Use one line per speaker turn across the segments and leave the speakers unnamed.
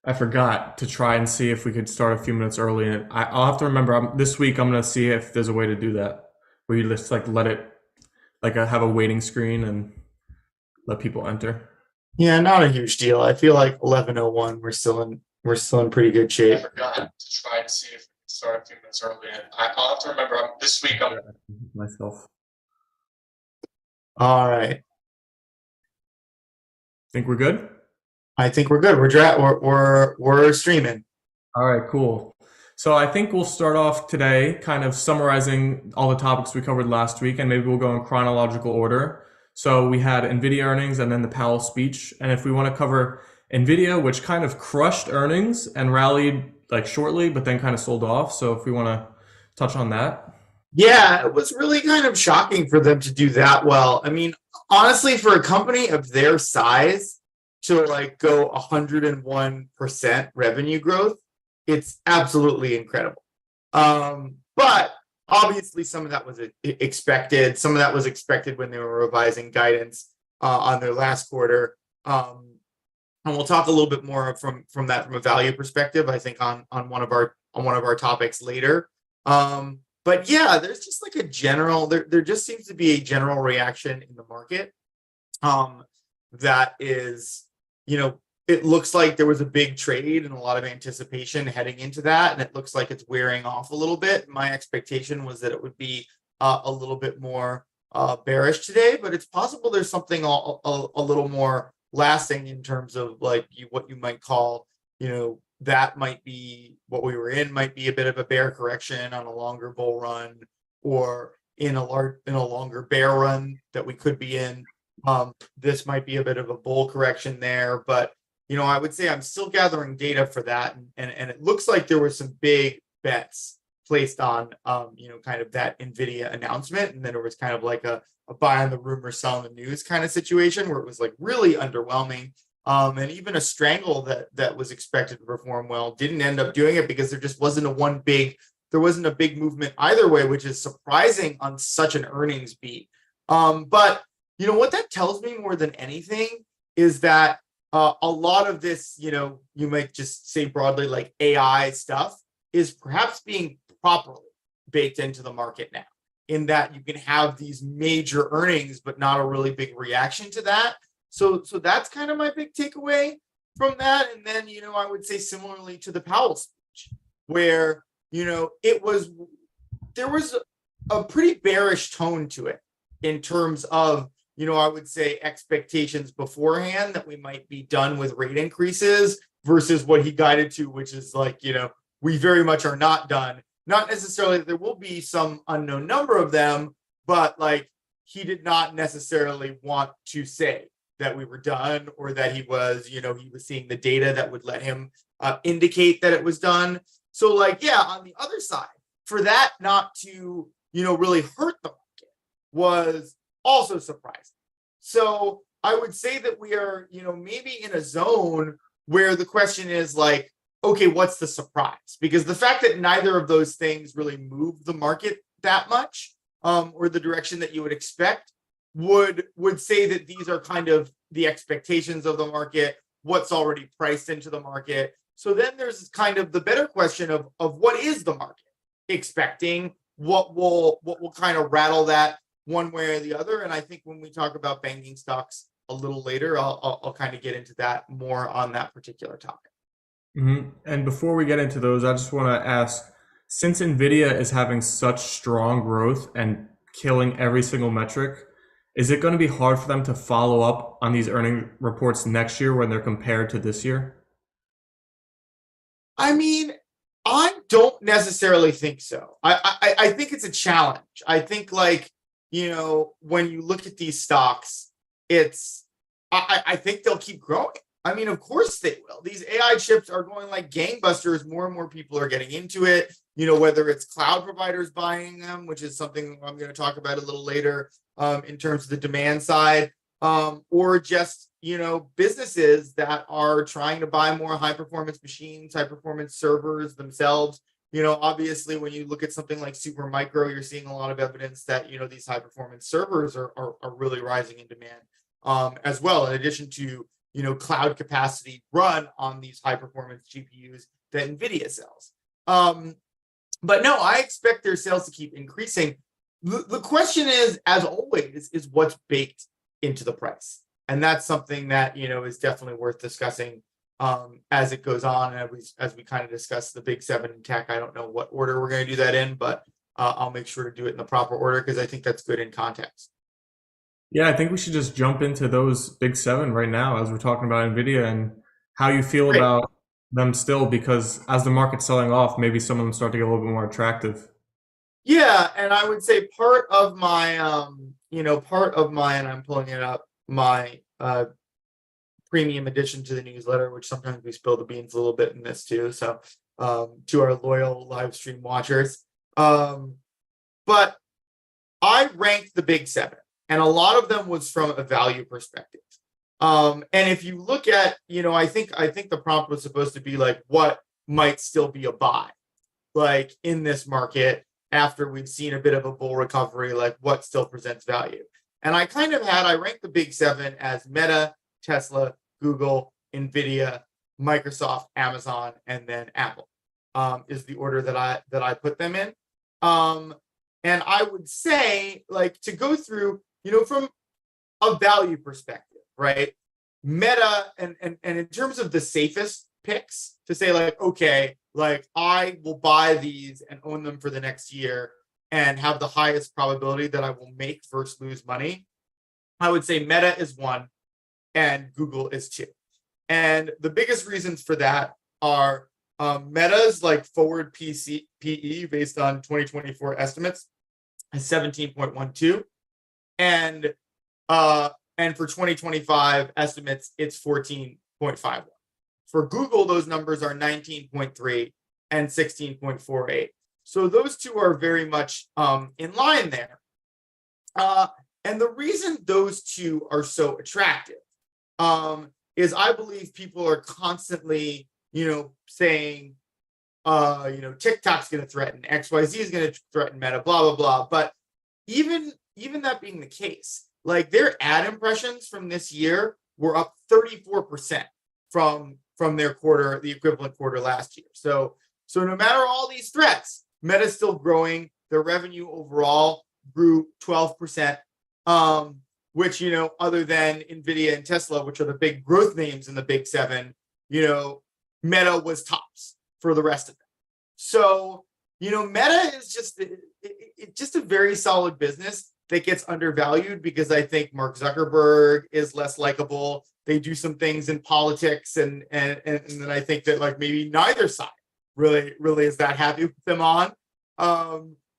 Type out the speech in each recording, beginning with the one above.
I forgot to try and see if we could start a few minutes early. And I'll have to remember this week. I'm gonna see if there's a way to do that, where you just like let it have a waiting screen and let people enter.
Yeah, not a huge deal. I feel like 11:01, we're still in pretty good
I
shape.
forgot to try and see if we can start a few minutes early. And I'll have to remember this week. I'm myself.
All right.
Think we're good.
I think we're good. We're streaming.
All right, cool. So I think we'll start off today kind of summarizing all the topics we covered last week, and maybe we'll go in chronological order. So we had NVIDIA earnings and then the Powell speech. And if we want to cover NVIDIA, which kind of crushed earnings and rallied like shortly, but then kind of sold off. So if we want to touch on that.
Yeah, it was really kind of shocking for them to do that well. I mean, honestly, for a company of their size to like go 101% revenue growth, it's absolutely incredible. But obviously, some of that was expected. Some of that was expected when they were revising guidance on their last quarter. And we'll talk a little bit more from a value perspective, I think, on one of our topics later. But yeah, there's just like a general there just seems to be a general reaction in the market that is, it looks like there was a big trade and a lot of anticipation heading into that, and it looks like it's wearing off a little bit. My expectation was that it would be a little bit more bearish today, but it's possible there's something a little more lasting in terms of like what you might call, that might be what we were in, might be a bit of a bear correction on a longer bull run, or in a longer bear run that we could be in. This might be a bit of a bull correction there, but I would say I'm still gathering data for that, and it looks like there were some big bets placed on kind of that NVIDIA announcement, and then it was kind of like a buy on the rumor, sell on the news kind of situation where it was like really underwhelming. And even a strangle that was expected to perform well didn't end up doing it because there just wasn't a big movement either way, which is surprising on such an earnings beat. But what that tells me more than anything is that a lot of this, you might just say broadly like AI stuff, is perhaps being properly baked into the market now, in that you can have these major earnings but not a really big reaction to that. So that's kind of my big takeaway from that. And then, I would say similarly to the Powell speech, where, there was a pretty bearish tone to it in terms of, I would say expectations beforehand that we might be done with rate increases versus what he guided to, which is like, we very much are not done. Not necessarily that there will be some unknown number of them, but like he did not necessarily want to say that we were done, or that he was seeing the data that would let him indicate that it was done. So like, yeah, on the other side, for that not to, really hurt the market was also surprising. So I would say that we are, maybe in a zone where the question is like, okay, what's the surprise? Because the fact that neither of those things really moved the market that much, or the direction that you would expect, would say that these are kind of the expectations of the market, what's already priced into the market. So then there's kind of the better question of what is the market expecting, what will kind of rattle that one way or the other. And I think when we talk about banking stocks a little later, I'll kind of get into that more on that particular topic.
And before we get into those, I just want to ask, since NVIDIA is having such strong growth and killing every single metric, is it going to be hard for them to follow up on these earning reports next year when they're compared to this year?
I mean, I don't necessarily think so. I think it's a challenge. I think like, when you look at these stocks, I think they'll keep growing. I mean, of course they will. These AI chips are going like gangbusters. More and more people are getting into it, whether it's cloud providers buying them, which is something I'm going to talk about a little later, in terms of the demand side, or just, businesses that are trying to buy more high performance machines, high performance servers themselves. Obviously, when you look at something like Supermicro, you're seeing a lot of evidence that, these high performance servers are really rising in demand, as well, in addition to, cloud capacity run on these high performance GPUs that NVIDIA sells. But no, I expect their sales to keep increasing. The question is, as always, is what's baked into the price. And that's something that, is definitely worth discussing as it goes on. And as we kind of discuss the big seven in tech, I don't know what order we're going to do that in, but I'll make sure to do it in the proper order because I think that's good in context.
Yeah, I think we should just jump into those big seven right now as we're talking about Nvidia and how you feel
Great.
about them still, because as the market's selling off, maybe some of them start to get a little bit more attractive.
Yeah, and I would say part of my, and I'm pulling it up, my premium addition to the newsletter, which sometimes we spill the beans a little bit in this too. So to our loyal live stream watchers. But I ranked the big seven, and a lot of them was from a value perspective. And if you look at, I think the prompt was supposed to be like, what might still be a buy, like in this market after we've seen a bit of a bull recovery, like what still presents value. And I ranked the big seven as Meta, Tesla, Google, NVIDIA, Microsoft, Amazon, and then Apple is the order that I put them in. And I would say, like, to go through, from a value perspective, right? Meta and in terms of the safest picks to say, like, okay, like I will buy these and own them for the next year and have the highest probability that I will make versus lose money. I would say Meta is one and Google is two. And the biggest reasons for that are Meta's like forward PE based on 2024 estimates is 17.12. And for 2025 estimates, it's 14.51. For Google, those numbers are 19.3 and 16.48. So those two are very much in line there. And the reason those two are so attractive is I believe people are constantly, saying, TikTok's going to threaten, XYZ is going to threaten Meta, blah, blah, blah. But even that being the case, like their ad impressions from this year were up 34% from their quarter, the equivalent quarter last year. So no matter all these threats, Meta's still growing. Their revenue overall grew 12%, which, other than NVIDIA and Tesla, which are the big growth names in the big seven, Meta was tops for the rest of them. So, Meta is just a very solid business that gets undervalued because I think Mark Zuckerberg is less likable. They do some things in politics, and then I think that like maybe neither side really is that happy with them on,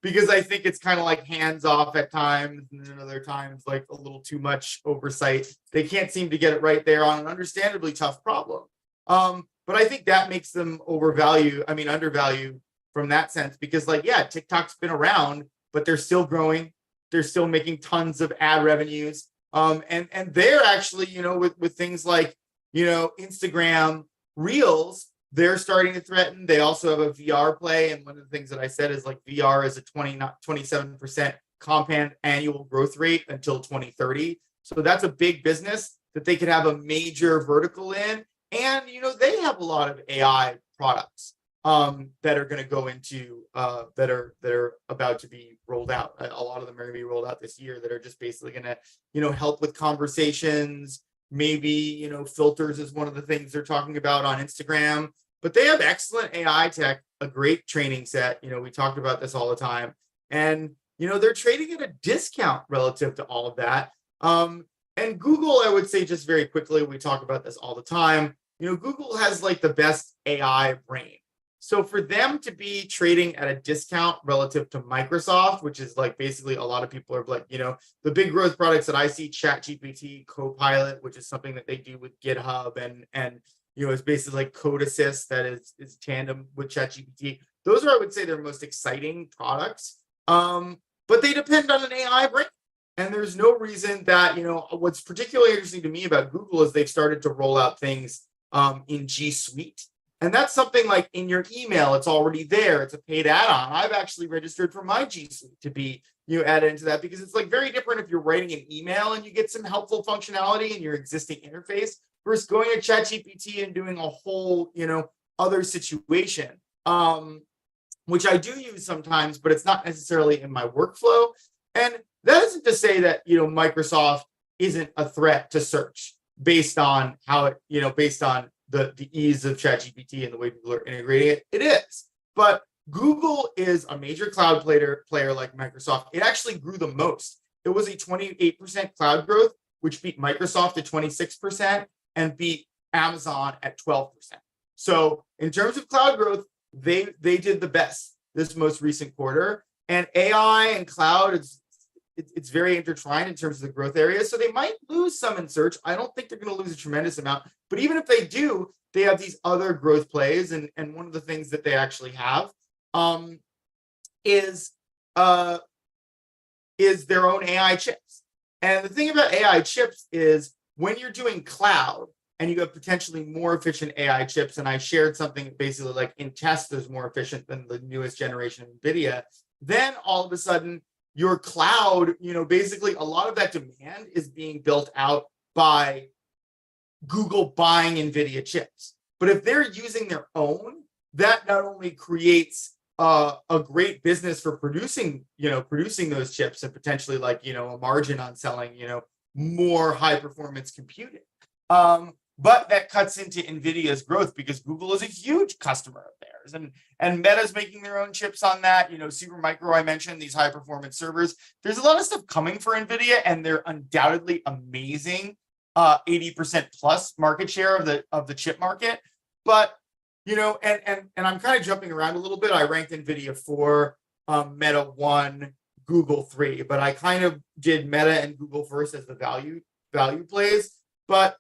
because I think it's kind of like hands off at times, and then other times like a little too much oversight. They can't seem to get it right there on an understandably tough problem. But I think that makes them undervalue from that sense, because like, yeah, TikTok's been around, but they're still growing. They're still making tons of ad revenues. And they're actually, with things like, Instagram Reels, they're starting to threaten. They also have a VR play. And one of the things that I said is like VR is a 27% compound annual growth rate until 2030. So that's a big business that they could have a major vertical in. And, they have a lot of AI products that are going to go into that are about to be rolled out. A lot of them are going to be rolled out this year that are just basically going to, help with conversations. Maybe, filters is one of the things they're talking about on Instagram. But they have excellent AI tech, a great training set. We talked about this all the time. And, they're trading at a discount relative to all of that. And Google, I would say just very quickly, we talk about this all the time. Google has like the best AI brain. So for them to be trading at a discount relative to Microsoft, which is like basically a lot of people are like, the big growth products that I see, ChatGPT, Copilot, which is something that they do with GitHub, and it's basically like code assist that is tandem with ChatGPT. Those are, I would say, their most exciting products. But they depend on an AI brain. And there's no reason that, what's particularly interesting to me about Google is they've started to roll out things in G Suite. And that's something like in your email, it's already there. It's a paid add-on. I've actually registered for my G Suite to be added into that, because it's like very different if you're writing an email and you get some helpful functionality in your existing interface versus going to ChatGPT and doing a whole, other situation, which I do use sometimes, but it's not necessarily in my workflow. And that isn't to say that, Microsoft isn't a threat to search based on how it, based on the ease of ChatGPT and the way people are integrating it. It is. But Google is a major cloud player like Microsoft. It actually grew the most. It was a 28% cloud growth, which beat Microsoft at 26% and beat Amazon at 12%. So in terms of cloud growth, they did the best this most recent quarter. And AI and cloud, it's very intertwined in terms of the growth areas. So they might lose some in search. I don't think they're going to lose a tremendous amount. But even if they do, they have these other growth plays. And one of the things that they actually have is their own AI chips. And the thing about AI chips is when you're doing cloud and you have potentially more efficient AI chips, and I shared something basically like in test is more efficient than the newest generation of NVIDIA, then all of a sudden your cloud, basically a lot of that demand is being built out by Google buying NVIDIA chips. But if they're using their own, that not only creates a great business for producing those chips and potentially a margin on selling, more high performance computing. But that cuts into NVIDIA's growth because Google is a huge customer of theirs. And Meta's making their own chips on that. Supermicro, I mentioned, these high performance servers. There's a lot of stuff coming for NVIDIA, and they're undoubtedly amazing. 80% plus market share of the chip market. But and I'm kind of jumping around a little bit. I ranked NVIDIA 4, Meta 1, Google 3, but I kind of did Meta and Google first as the value plays. But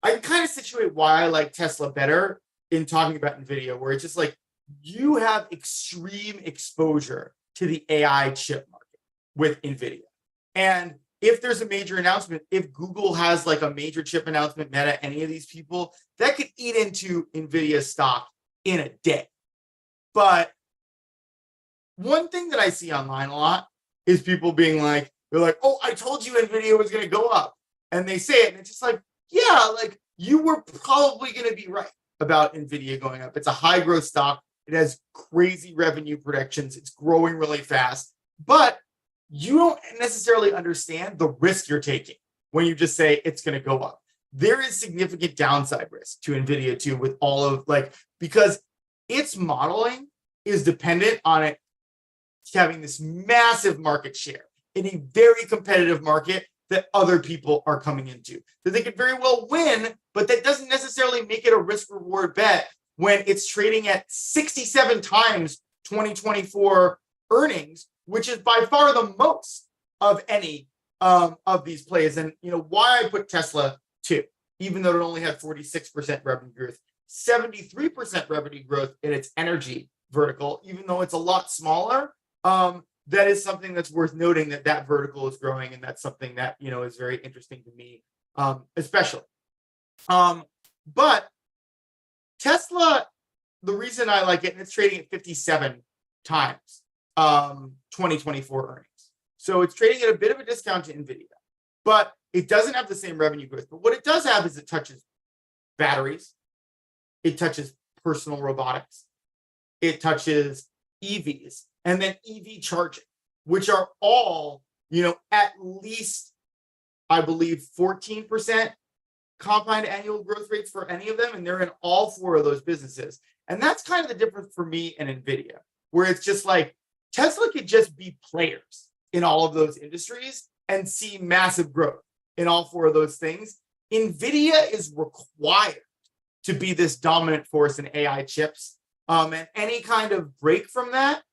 I kind of situate why I like Tesla better in talking about NVIDIA, where it's just like you have extreme exposure to the AI chip market with NVIDIA. And if there's a major announcement, if Google has like a major chip announcement, Meta, any of these people, that could eat into NVIDIA stock in a day. But one thing that I see online a lot is people being like, they're like, oh, I told you NVIDIA was going to go up. And they say it, and it's just like, yeah, like you were probably going to be right about NVIDIA going up. It's a high growth stock. It has crazy revenue projections. It's growing really fast. But you don't necessarily understand the risk you're taking when you just say it's going to go up. There is significant downside risk to NVIDIA too, with all of because its modeling is dependent on it having this massive market share in a very competitive market that other people are coming into. That they could very well win, but that doesn't necessarily make it a risk reward bet when it's trading at 67 times 2024 earnings, which is by far the most of any of these plays. And why I put Tesla 2, even though it only had 46% revenue growth, 73% revenue growth in its energy vertical, even though it's a lot smaller. That is something that's worth noting, that vertical is growing, and that's something that is very interesting to me, especially. But Tesla, the reason I like it, and it's trading at 57 times 2024 earnings. So it's trading at a bit of a discount to NVIDIA, but it doesn't have the same revenue growth. But what it does have is it touches batteries, it touches personal robotics, it touches EVs, and then EV charging, which are all, at least, I believe, 14% compound annual growth rates for any of them. And they're in all 4 of those businesses. And that's kind of the difference for me and NVIDIA, where it's just like Tesla could just be players in all of those industries and see massive growth in all 4 of those things. NVIDIA is required to be this dominant force in AI chips. And any kind of break from that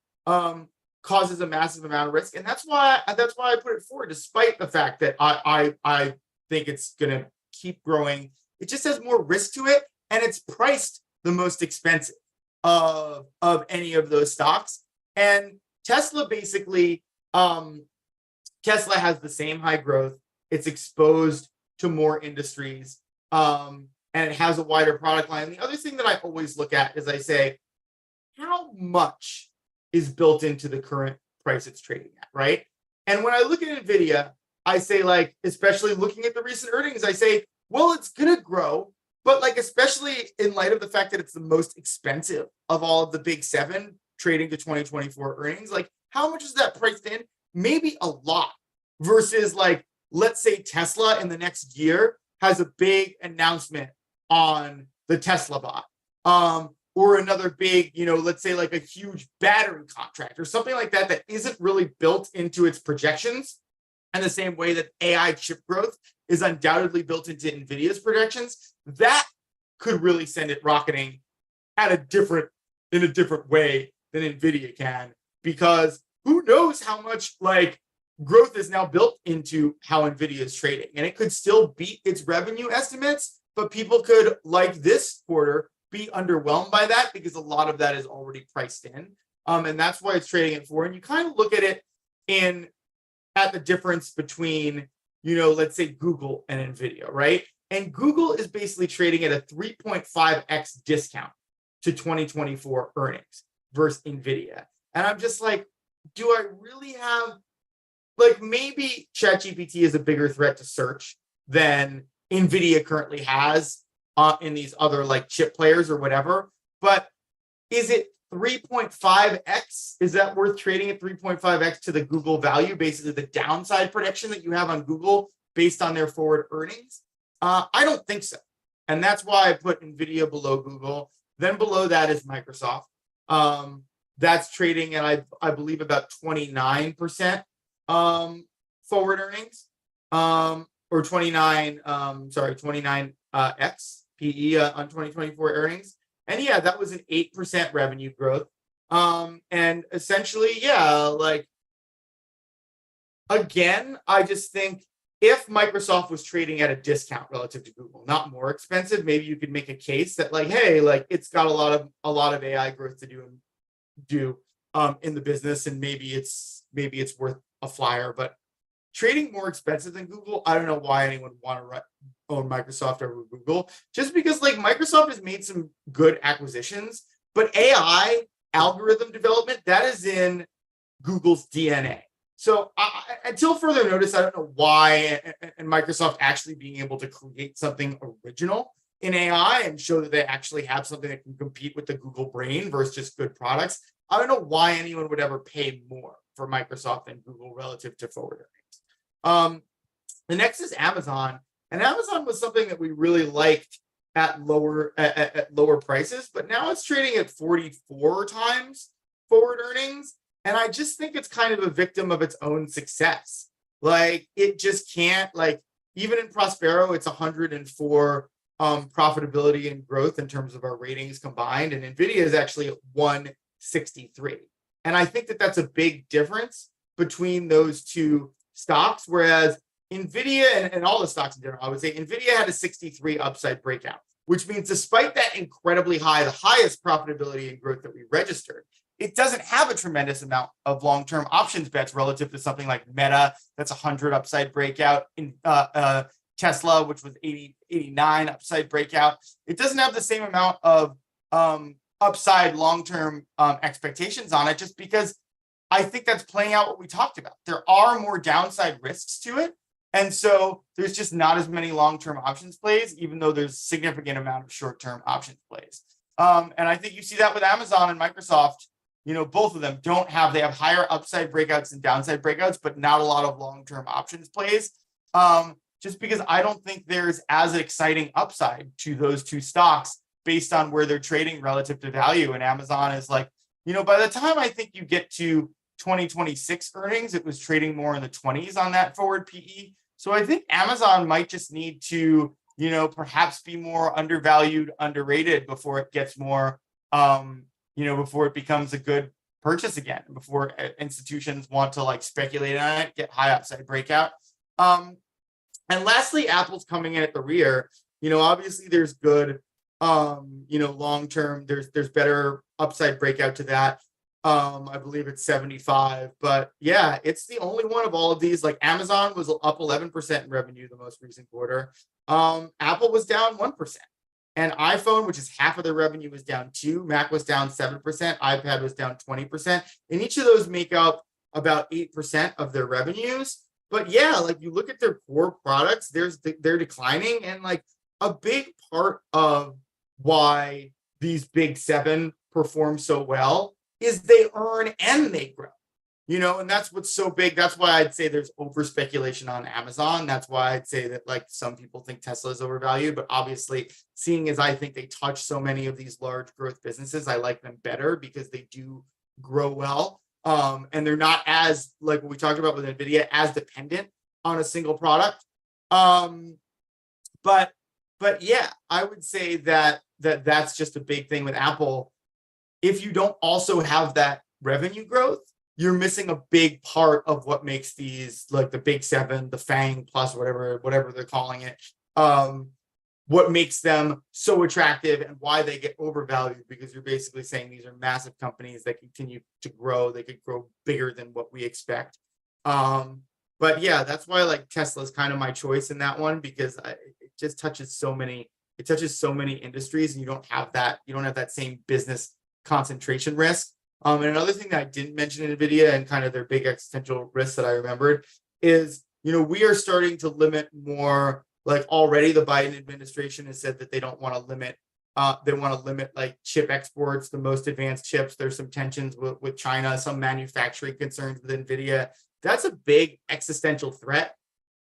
causes a massive amount of risk. And that's why I put it forward, despite the fact that I think it's going to keep growing. It just has more risk to it, and it's priced the most expensive of any of those stocks. And Tesla basically, Tesla has the same high growth. It's exposed to more industries, and it has a wider product line. The other thing that I always look at is I say, how much is built into the current price it's trading at, right? And when I look at NVIDIA, I say, especially looking at the recent earnings, I say, Well, it's gonna grow, but like especially in light of the fact that it's the most expensive of all of the big seven trading to 2024 earnings, like how much is that priced in? Maybe a lot versus like let's say Tesla in the next year has a big announcement on the Tesla bot. Or another big, let's say like a huge battery contract or something like that that isn't really built into its projections in the same way that AI chip growth is undoubtedly built into NVIDIA's projections, that could really send it rocketing in a different way than NVIDIA can, because who knows how much like growth is now built into how NVIDIA is trading. And it could still beat its revenue estimates, but people could, like this quarter, be underwhelmed by that because a lot of that is already priced in. And that's why it's trading at 4. And you kind of look at it at the difference between, let's say Google and NVIDIA, right? And Google is basically trading at a 3.5x discount to 2024 earnings versus NVIDIA. And I'm just like, do I really have, like, maybe ChatGPT is a bigger threat to search than NVIDIA currently has in these other like chip players or whatever. But is it 3.5x? Is that worth trading at 3.5x to the Google value, basically the downside prediction that you have on Google based on their forward earnings? I don't think so. And that's why I put NVIDIA below Google. Then below that is Microsoft. That's trading at, I believe, about 29% forward earnings, or 29x PE on 2024 earnings. And yeah, that was an 8% revenue growth. And essentially, yeah, like, again, I just think if Microsoft was trading at a discount relative to Google, not more expensive, maybe you could make a case that like, hey, like it's got a lot of AI growth to do in the business, and maybe it's worth a flyer. But trading more expensive than Google, I don't know why anyone would want to own Microsoft over Google, just because like Microsoft has made some good acquisitions, but AI algorithm development, that is in Google's DNA. So until further notice, I don't know why, and Microsoft actually being able to create something original in AI and show that they actually have something that can compete with the Google brain versus just good products. I don't know why anyone would ever pay more for Microsoft than Google relative to forward earnings. The next is Amazon, and Amazon was something that we really liked at lower prices, but now it's trading at 44 times forward earnings. And I just think it's kind of a victim of its own success. Like it just can't, like, even in Prospero, it's 104 profitability and growth in terms of our ratings combined. And NVIDIA is actually at 163. And I think that that's a big difference between those two stocks. Whereas NVIDIA and all the stocks in general, I would say NVIDIA had a 63 upside breakout, which means despite that incredibly high, the highest profitability and growth that we registered, it doesn't have a tremendous amount of long-term options bets relative to something like Meta, that's 100 upside breakout, in Tesla, which was 89 upside breakout. It doesn't have the same amount of upside long-term expectations on it, just because I think that's playing out what we talked about. There are more downside risks to it. And so there's just not as many long-term options plays, even though there's significant amount of short-term options plays. And I think you see that with Amazon and Microsoft. Both of them they have higher upside breakouts and downside breakouts, but not a lot of long-term options plays. Just because I don't think there's as exciting upside to those two stocks based on where they're trading relative to value. And Amazon is like, by the time I think you get to 2026 earnings, it was trading more in the 20s on that forward PE. So I think Amazon might just need to, perhaps be more undervalued, underrated before it gets more, before it becomes a good purchase again, before institutions want to like speculate on it, get high upside breakout. And lastly, Apple's coming in at the rear. Obviously there's good, long-term, there's better upside breakout to that. I believe it's 75, but yeah, it's the only one of all of these. Like Amazon was up 11% in revenue the most recent quarter. Apple was down 1%. And iPhone, which is half of their revenue, was down 2%. Mac was down 7%. iPad was down 20%. And each of those make up about 8% of their revenues. But yeah, like you look at their core products, they're declining, and like a big part of why these big seven perform so well is they earn and they grow. And that's what's so big. That's why I'd say there's over speculation on Amazon. That's why I'd say that like some people think Tesla is overvalued, but obviously, seeing as I think they touch so many of these large growth businesses, I like them better because they do grow well. And they're not as, like what we talked about with Nvidia, as dependent on a single product. Um, but but yeah, I would say that's just a big thing with Apple. If you don't also have that revenue growth, you're missing a big part of what makes these, like the big seven, the FANG plus, whatever they're calling it, what makes them so attractive and why they get overvalued, because you're basically saying these are massive companies that continue to grow. They could grow bigger than what we expect. But yeah, that's why like Tesla is kind of my choice in that one, because it just touches so many, industries, and you don't have that same business concentration risk. And another thing that I didn't mention in NVIDIA and kind of their big existential risks that I remembered is, we are starting to limit more. Like already the Biden administration has said that they don't want to limit, they want to limit like chip exports, the most advanced chips. There's some tensions with China, some manufacturing concerns with NVIDIA. That's a big existential threat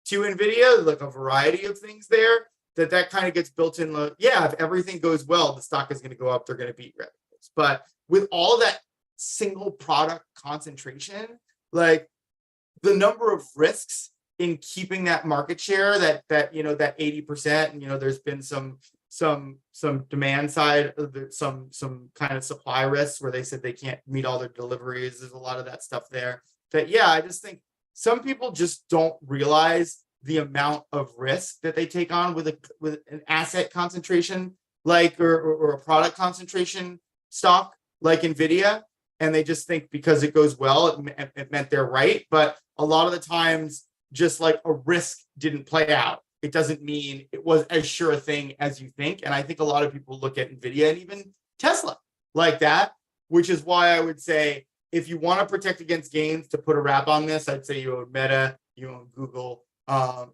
to NVIDIA, like a variety of things there that kind of gets built in. Yeah, if everything goes well, the stock is going to go up. They're going to beat revenues. But with all of that single product concentration, like the number of risks in keeping that market share, that 80%, and there's been some demand side, some kind of supply risks where they said they can't meet all their deliveries. There's a lot of that stuff there. That yeah, I just think some people just don't realize the amount of risk that they take on with an asset concentration, like or a product concentration stock like Nvidia, and they just think because it goes well, it meant they're right. But a lot of the times, just like a risk didn't play out, it doesn't mean it was as sure a thing as you think. And I think a lot of people look at Nvidia and even Tesla like that, which is why I would say if you want to protect against gains, to put a wrap on this, I'd say you own Meta, you own Google.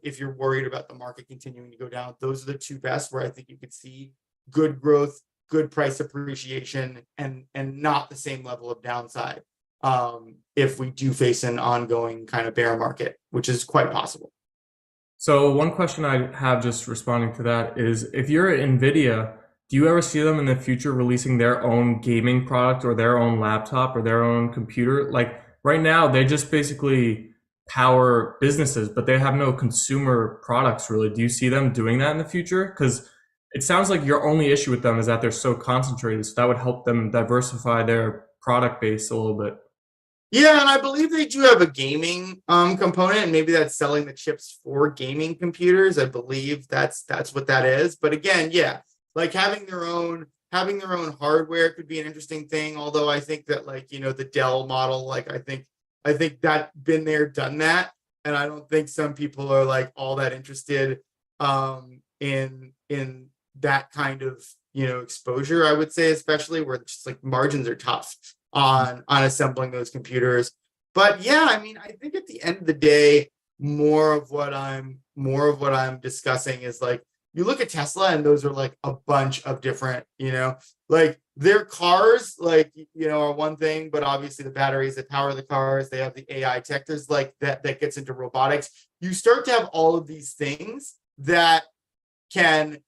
If you're worried about the market continuing to go down, those are the two best where I think you could see good growth, good price appreciation, and not the same level of downside if we do face an ongoing kind of bear market, which is quite possible.
So one question I have just responding to that is, if you're at Nvidia, do you ever see them in the future releasing their own gaming product or their own laptop or their own computer? Like right now, they just basically power businesses, but they have no consumer products really. Do you see them doing that in the future? Because it sounds like your only issue with them is that they're so concentrated. So that would help them diversify their product base a little bit.
Yeah, and I believe they do have a gaming component, and maybe that's selling the chips for gaming computers. I believe that's what that is. But again, yeah, like having their own hardware could be an interesting thing. Although I think that like the Dell model, like I think that been there, done that, and I don't think some people are like all that interested in that kind of exposure. I would say, especially where it's just like margins are tough on assembling those computers. But yeah, I mean, I think at the end of the day, more of what I'm discussing is like you look at Tesla, and those are like a bunch of different, like their cars, like are one thing, but obviously the batteries that power the cars, they have the AI tech. There's like that gets into robotics. You start to have all of these things that can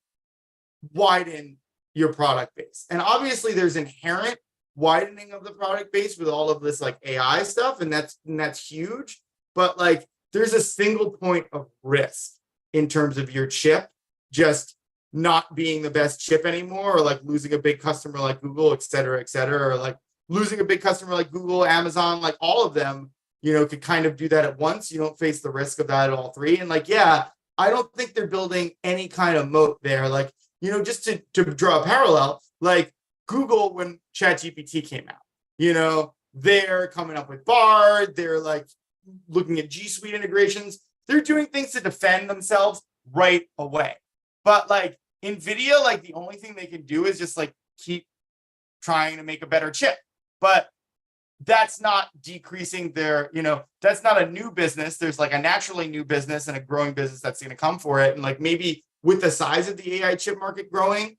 widen your product base, and obviously there's inherent widening of the product base with all of this like AI stuff, and that's huge. But like there's a single point of risk in terms of your chip just not being the best chip anymore, or like losing a big customer like Google, et cetera, or like losing a big customer like Google, Amazon, like all of them, could kind of do that at once. You don't face the risk of that at all three. And like, yeah, I don't think they're building any kind of moat there. Like, just to draw a parallel, like Google, when ChatGPT came out, they're coming up with Bard, they're like looking at G Suite integrations, they're doing things to defend themselves right away. But like NVIDIA, like the only thing they can do is just like keep trying to make a better chip. But that's not decreasing their, that's not a new business. There's like a naturally new business and a growing business that's going to come for it. And like maybe with the size of the AI chip market growing,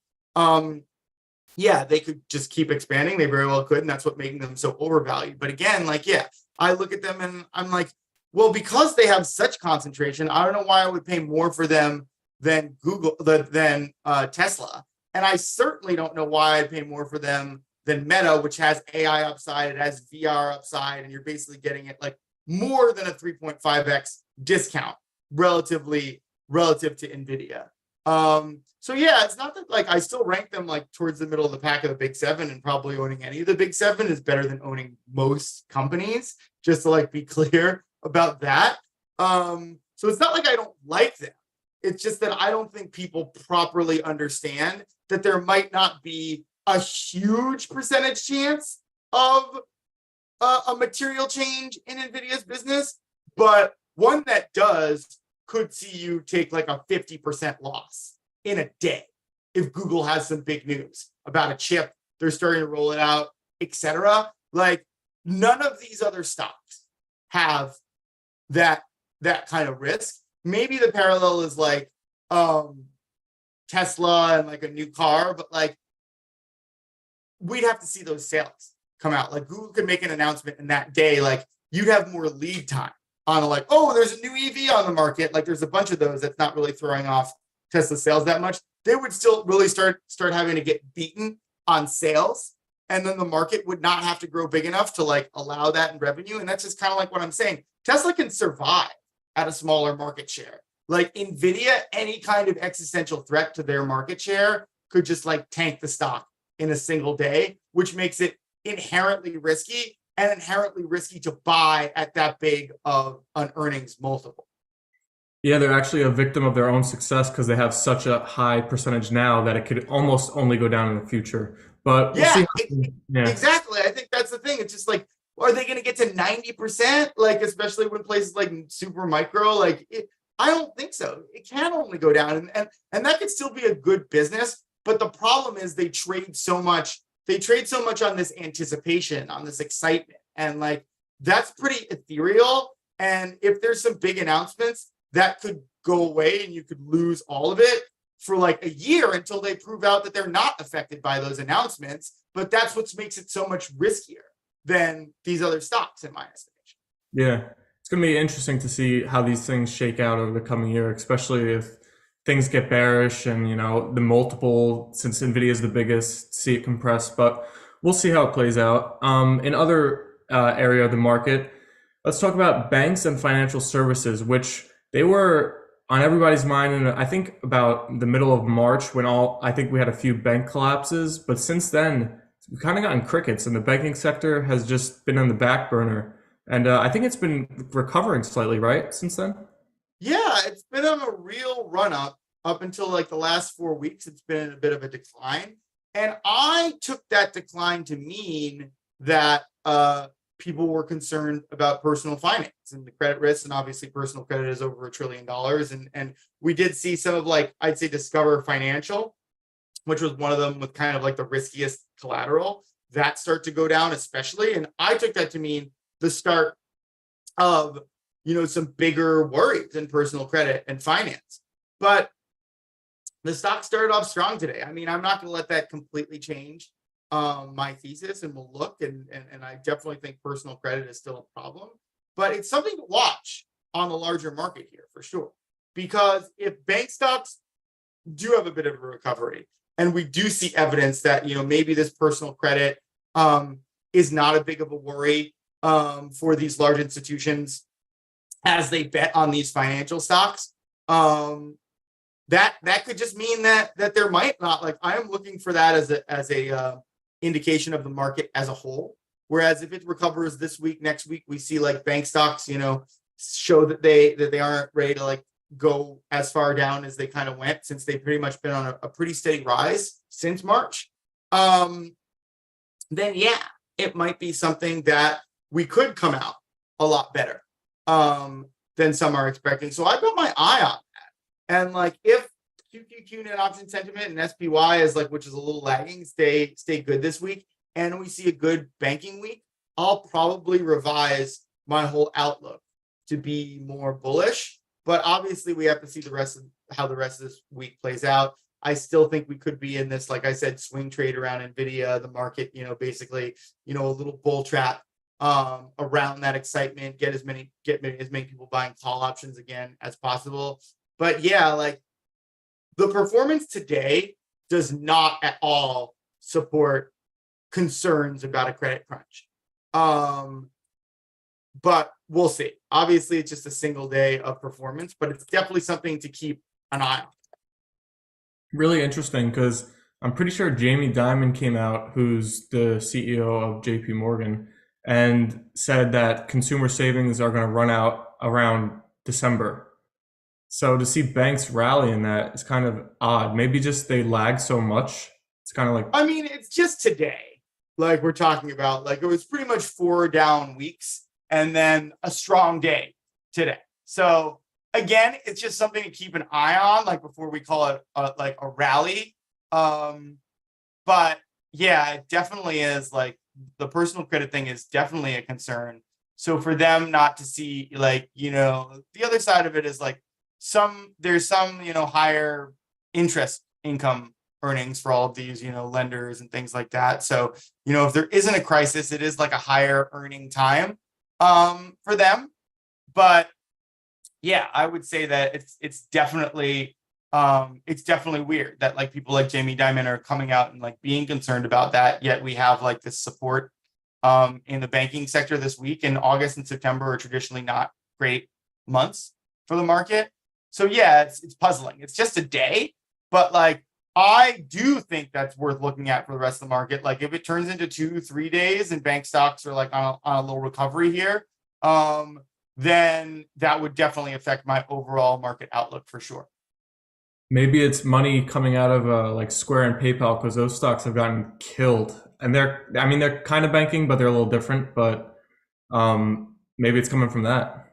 yeah, they could just keep expanding. They very well could. And that's what making them so overvalued. But again, like, yeah, I look at them and I'm like, well, because they have such concentration, I don't know why I would pay more for them than Tesla. And I certainly don't know why I'd pay more for them than Meta, which has AI upside, it has VR upside, and you're basically getting it like more than a 3.5x discount relative to Nvidia. So yeah, it's not that like I still rank them like towards the middle of the pack of the big seven, and probably owning any of the big seven is better than owning most companies, just to like be clear about that. So it's not like I don't like them. It's just that I don't think people properly understand that there might not be a huge percentage chance of a material change in Nvidia's business, but one that does could see you take like a 50% loss in a day if Google has some big news about a chip, they're starting to roll it out, etc. Like none of these other stocks have that kind of risk. Maybe the parallel is like Tesla and like a new car, but like we'd have to see those sales come out. Like Google could make an announcement in that day, like you'd have more lead time on like, oh, there's a new EV on the market. Like there's a bunch of those that's not really throwing off Tesla sales that much. They would still really start having to get beaten on sales. And then the market would not have to grow big enough to like allow that in revenue. And that's just kind of like what I'm saying. Tesla can survive at a smaller market share. Like Nvidia, any kind of existential threat to their market share could just like tank the stock in a single day, which makes it inherently risky to buy at that big of an earnings multiple.
Yeah, they're actually a victim of their own success because they have such a high percentage now that it could almost only go down in the future. But we'll
Yeah,
see. Yeah.
exactly. I think that's the thing. It's just like, are they going to get to 90%? Like, especially when places like super micro, I don't think so. It can only go down, and that could still be a good business. But the problem is they trade so much. They trade so much on this anticipation, on this excitement, and like that's pretty ethereal. And if there's some big announcements, that could go away, and you could lose all of it for like a year until they prove out that they're not affected by those announcements. But that's what makes it so much riskier than these other stocks, in my estimation.
Yeah. It's going to be interesting to see how these things shake out over the coming year, especially if things get bearish and, the multiple, since Nvidia is the biggest, see it compress. But we'll see how it plays out. In other area of the market, let's talk about banks and financial services, which they were on everybody's mind. And I think about the middle of March when I think we had a few bank collapses. But since then, we've kind of gotten crickets, and the banking sector has just been on the back burner. And I think it's been recovering slightly, right, since then?
Yeah, it's been on a real run up until like the last 4 weeks. It's been in a bit of a decline. And I took that decline to mean that people were concerned about personal finance and the credit risks. And obviously personal credit is over $1 trillion. And we did see some of like, I'd say Discover Financial, which was one of them with kind of like the riskiest collateral, that start to go down especially. And I took that to mean the start of, some bigger worries in personal credit and finance. But the stock started off strong today. I mean, I'm not going to let that completely change my thesis, and we'll look. And I definitely think personal credit is still a problem, but it's something to watch on the larger market here for sure. Because if bank stocks do have a bit of a recovery, and we do see evidence that, maybe this personal credit is not a big of a worry for these large institutions as they bet on these financial stocks, that could just mean that there might not, like, I am looking for that as a indication of the market as a whole. Whereas if it recovers this week, next week, we see like bank stocks, show that they aren't ready to like go as far down as they kind of went, since they've pretty much been on a pretty steady rise since March. Then yeah, it might be something that we could come out a lot better than some are expecting. So I've got my eye on that. And like if QQQ net option sentiment and SPY is like, which is a little lagging, stay good this week, and we see a good banking week, I'll probably revise my whole outlook to be more bullish. But obviously, we have to see the rest of how the rest of this week plays out. I still think we could be in this, like I said, swing trade around Nvidia, the market, basically, a little bull trap around that excitement, get as many people buying call options again as possible. But yeah, like the performance today does not at all support concerns about a credit crunch. But we'll see. Obviously, it's just a single day of performance, but it's definitely something to keep an eye on.
Really interesting because I'm pretty sure Jamie Dimon came out, who's the CEO of JP Morgan, and said that consumer savings are going to run out around December. So to see banks rally in that is kind of odd. Maybe just they lag so much. It's kind of like,
I mean, it's just today, like we're talking about, like it was pretty much 4 down weeks and then a strong day today. So again, it's just something to keep an eye on, like before we call it like a rally. But yeah, it definitely is, like the personal credit thing is definitely a concern. So for them not to see, like, the other side of it is like there's some, higher interest income earnings for all of these, lenders and things like that. So, if there isn't a crisis, it is like a higher earning time for them. But yeah, I would say that it's definitely weird that like people like Jamie Dimon are coming out and like being concerned about that. Yet we have like this support in the banking sector this week, and August and September are traditionally not great months for the market. So yeah, it's puzzling. It's just a day, but like I do think that's worth looking at for the rest of the market. Like if it turns into 2-3 days and bank stocks are like on a little recovery here, then that would definitely affect my overall market outlook for sure.
maybe it's money coming out of like Square and PayPal because those stocks have gotten killed. And I mean, they're kind of banking, but they're a little different. But maybe it's coming from that.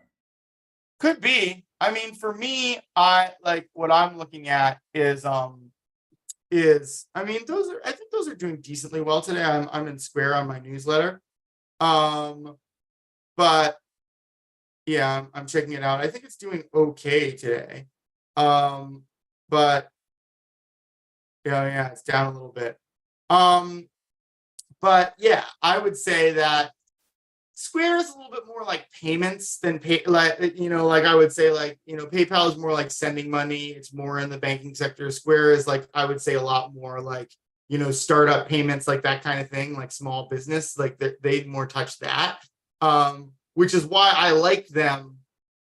Could be. I mean, for me, I like what I'm looking at is I mean, I think those are doing decently well today. I'm in Square on my newsletter. Um, but yeah, I'm checking it out. I think it's doing okay today. Um, but yeah, it's down a little bit. Um, but yeah, I would say that Square is a little bit more like payments than like I would say, like, PayPal is more like sending money. It's more in the banking sector. Square is like, I would say, a lot more like, startup payments, like that kind of thing, like small business, like they more touch that. Which is why I like them,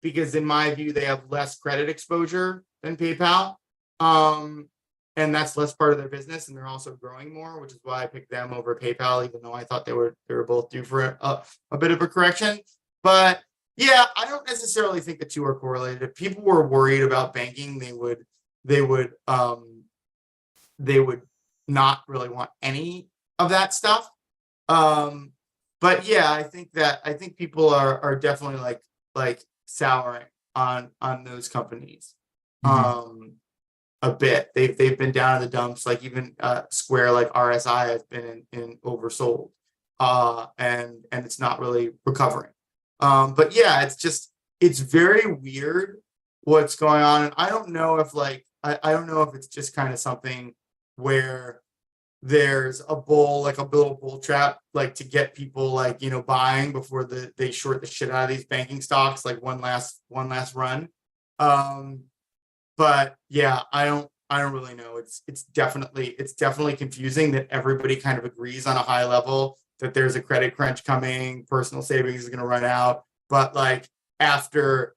because in my view, they have less credit exposure than PayPal. And that's less part of their business, and they're also growing more, which is why I picked them over PayPal, even though I thought they were both due for a bit of a correction. But yeah, I don't necessarily think the two are correlated. If people were worried about banking, they would not really want any of that stuff. But yeah, I think people are definitely like souring on those companies.
Mhm.
A bit. They've been down in the dumps. Like even Square, like RSI, has been in oversold, and it's not really recovering. But yeah, it's very weird what's going on, and I don't know if I don't know if it's just kind of something where there's a little bull trap, like to get people like buying before they short the shit out of these banking stocks, like one last run. Um, but yeah, I don't really know. It's definitely confusing that everybody kind of agrees on a high level that there's a credit crunch coming, personal savings is going to run out, but like after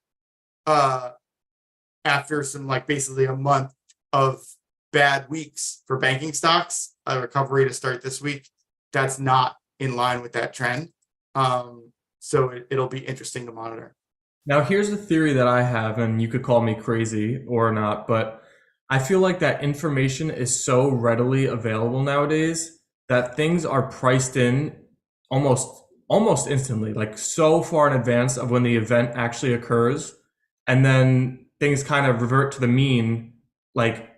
uh after some, like, basically a month of bad weeks for banking stocks, a recovery to start this week, that's not in line with that trend. So it'll be interesting to monitor.
Now, here's the theory that I have, and you could call me crazy or not, but I feel like that information is so readily available nowadays that things are priced in almost almost instantly, like so far in advance of when the event actually occurs, and then things kind of revert to the mean like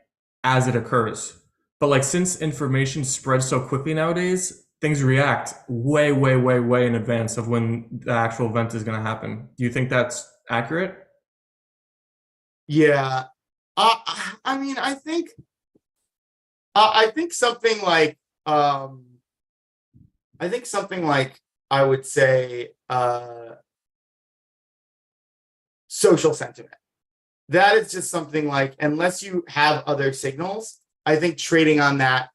as it occurs. But like since information spreads so quickly nowadays, things react way, way, way, way in advance of when the actual event is going to happen. Do you think that's accurate?
Yeah. I mean, I think something like um, I think something like I would say social sentiment. That is just something like unless you have other signals, I think trading on that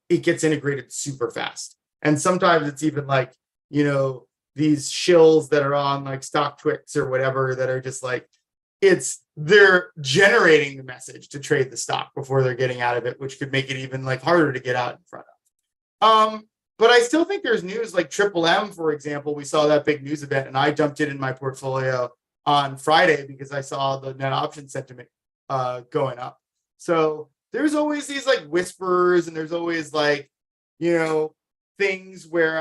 it gets integrated super fast. And sometimes it's even like, you know, these shills that are on like stock twix or whatever that are just like, they're generating the message to trade the stock before they're getting out of it, which could make it even like harder to get out in front of. But I still think there's news like Triple M, for example. We saw that big news event and I dumped it in my portfolio on Friday because I saw the net option sentiment going up. So there's always these like whispers and there's always like, you know, things where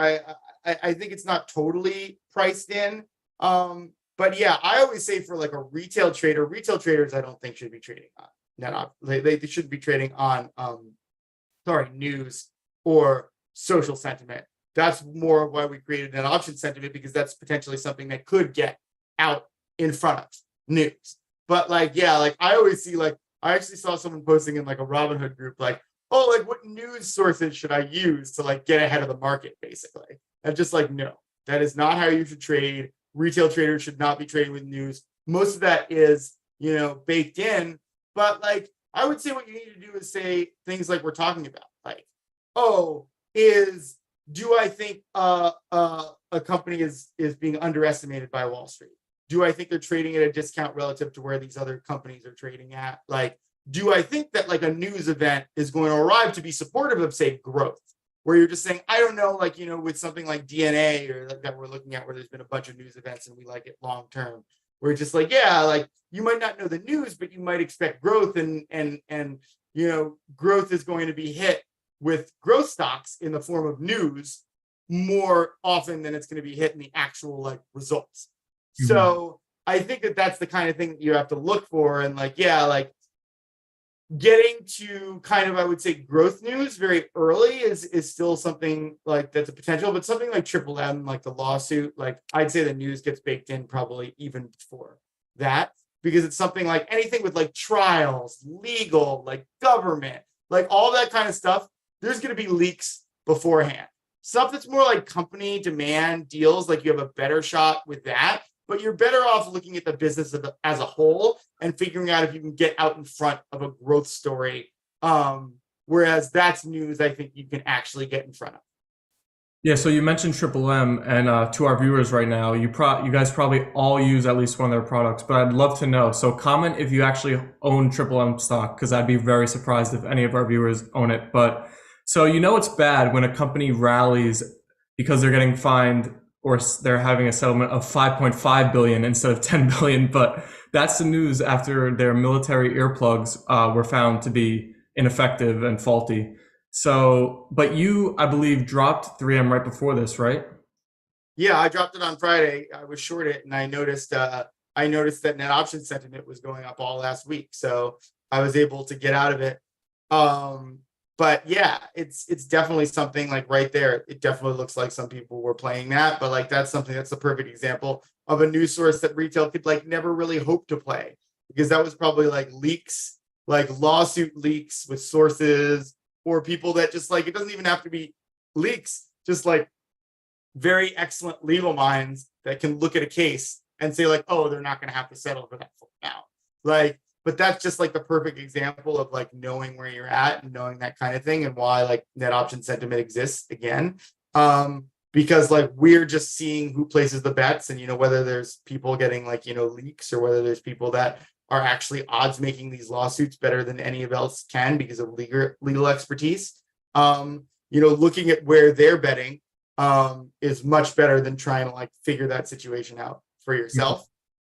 I think it's not totally priced in. But yeah, I always say for like a retail trader, retail traders I don't think should be trading on net op. They should be trading on news or social sentiment. That's more of why we created an option sentiment because that's potentially something that could get out in front of news. But like, yeah, like I always see like I actually saw someone posting in like a Robinhood group, like, oh, like what news sources should I use to like get ahead of the market, basically. I'm just like, no, that is not how you should trade. Retail traders should not be trading with news. Most of that is, you know, baked in. But like, I would say what you need to do is say things like we're talking about, like, oh, do I think a company is being underestimated by Wall Street? Do I think they're trading at a discount relative to where these other companies are trading at? Like, do I think that like a news event is going to arrive to be supportive of, say, growth? Where you're just saying, I don't know, like, you know, with something like DNA or that we're looking at where there's been a bunch of news events and we like it long term. We're just like, yeah, like you might not know the news, but you might expect growth and you know, growth is going to be hit with growth stocks in the form of news more often than it's going to be hit in the actual like results.
Mhm.
So I think that that's the kind of thing that you have to look for. And like, yeah, like getting to kind of, I would say, growth news very early is still something like that's a potential, but something like Triple M, like the lawsuit, like I'd say the news gets baked in probably even before that, because it's something like anything with like trials, legal, like government, like all that kind of stuff, there's going to be leaks beforehand. Stuff that's more like company demand deals, like you have a better shot with that, but you're better off looking at the business as a whole and figuring out if you can get out in front of a growth story. Whereas that's news I think you can actually get in front of.
Yeah, so you mentioned Triple M, and to our viewers right now, you guys probably all use at least one of their products, but I'd love to know. So comment if you actually own Triple M stock, because I'd be very surprised if any of our viewers own it. But so you know it's bad when a company rallies because they're getting fined or they're having a settlement of 5.5 billion instead of 10 billion. But that's the news after their military earplugs were found to be ineffective and faulty. So, but you, I believe, dropped 3M right before this, right?
Yeah, I dropped it on Friday. I was short it, and I noticed that net option sentiment was going up all last week, so I was able to get out of it. Um, but yeah, it's definitely something like right there. It definitely looks like some people were playing that, but like that's something that's the perfect example of a news source that retail could like never really hope to play because that was probably like leaks, like lawsuit leaks with sources or people that just like it doesn't even have to be leaks, just like very excellent legal minds that can look at a case and say like, oh, they're not going to have to settle for that now. Like, but that's just like the perfect example of like knowing where you're at and knowing that kind of thing and why like net option sentiment exists again. Because like we're just seeing who places the bets and you know whether there's people getting like you know leaks or whether there's people that are actually odds making these lawsuits better than any of else can because of legal expertise. You know, looking at where they're betting is much better than trying to like figure that situation out for yourself.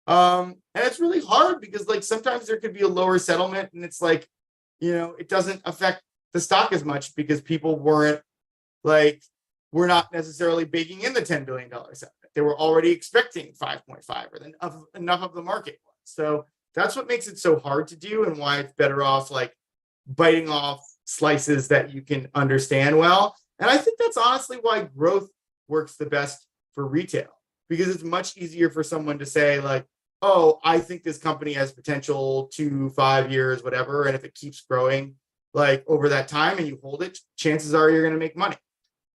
And it's really hard because like sometimes there could be a lower settlement and it's like, you know, it doesn't affect the stock as much because people we're not necessarily baking in the $10 billion settlement. They were already expecting 5.5 or then enough of the market was. So that's what makes it so hard to do and why it's better off like biting off slices that you can understand well And I think that's honestly why growth works the best for retail, because it's much easier for someone to say, like, oh, I think this company has potential 2, 5 years, whatever. And if it keeps growing like over that time and you hold it, chances are you're going to make money.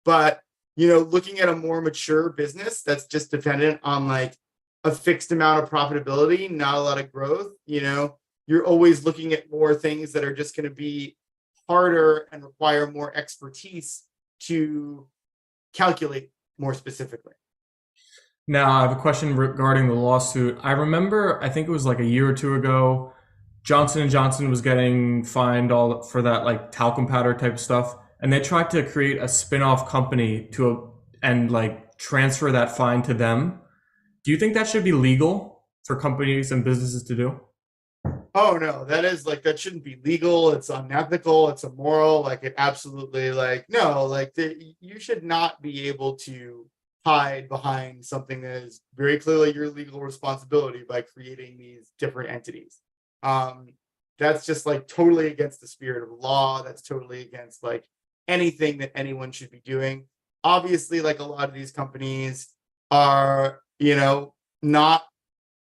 But, looking at a more mature business that's just dependent on like a fixed amount of profitability, not a lot of growth, you're always looking at more things that are just going to be harder and require more expertise to calculate more specifically.
Now, I have a question regarding the lawsuit. I remember, I think it was like a year or two ago, Johnson and Johnson was getting fined all for that like talcum powder type stuff, and they tried to create a spin-off company and like transfer that fine to them. Do you think that should be legal for companies and businesses to do?
Oh no, that shouldn't be legal. It's unethical. It's immoral. Like it absolutely no, you should not be able to hide behind something that is very clearly your legal responsibility by creating these different entities. Um, that's just like totally against the spirit of law. That's totally against like anything that anyone should be doing. Obviously, like a lot of these companies are, not.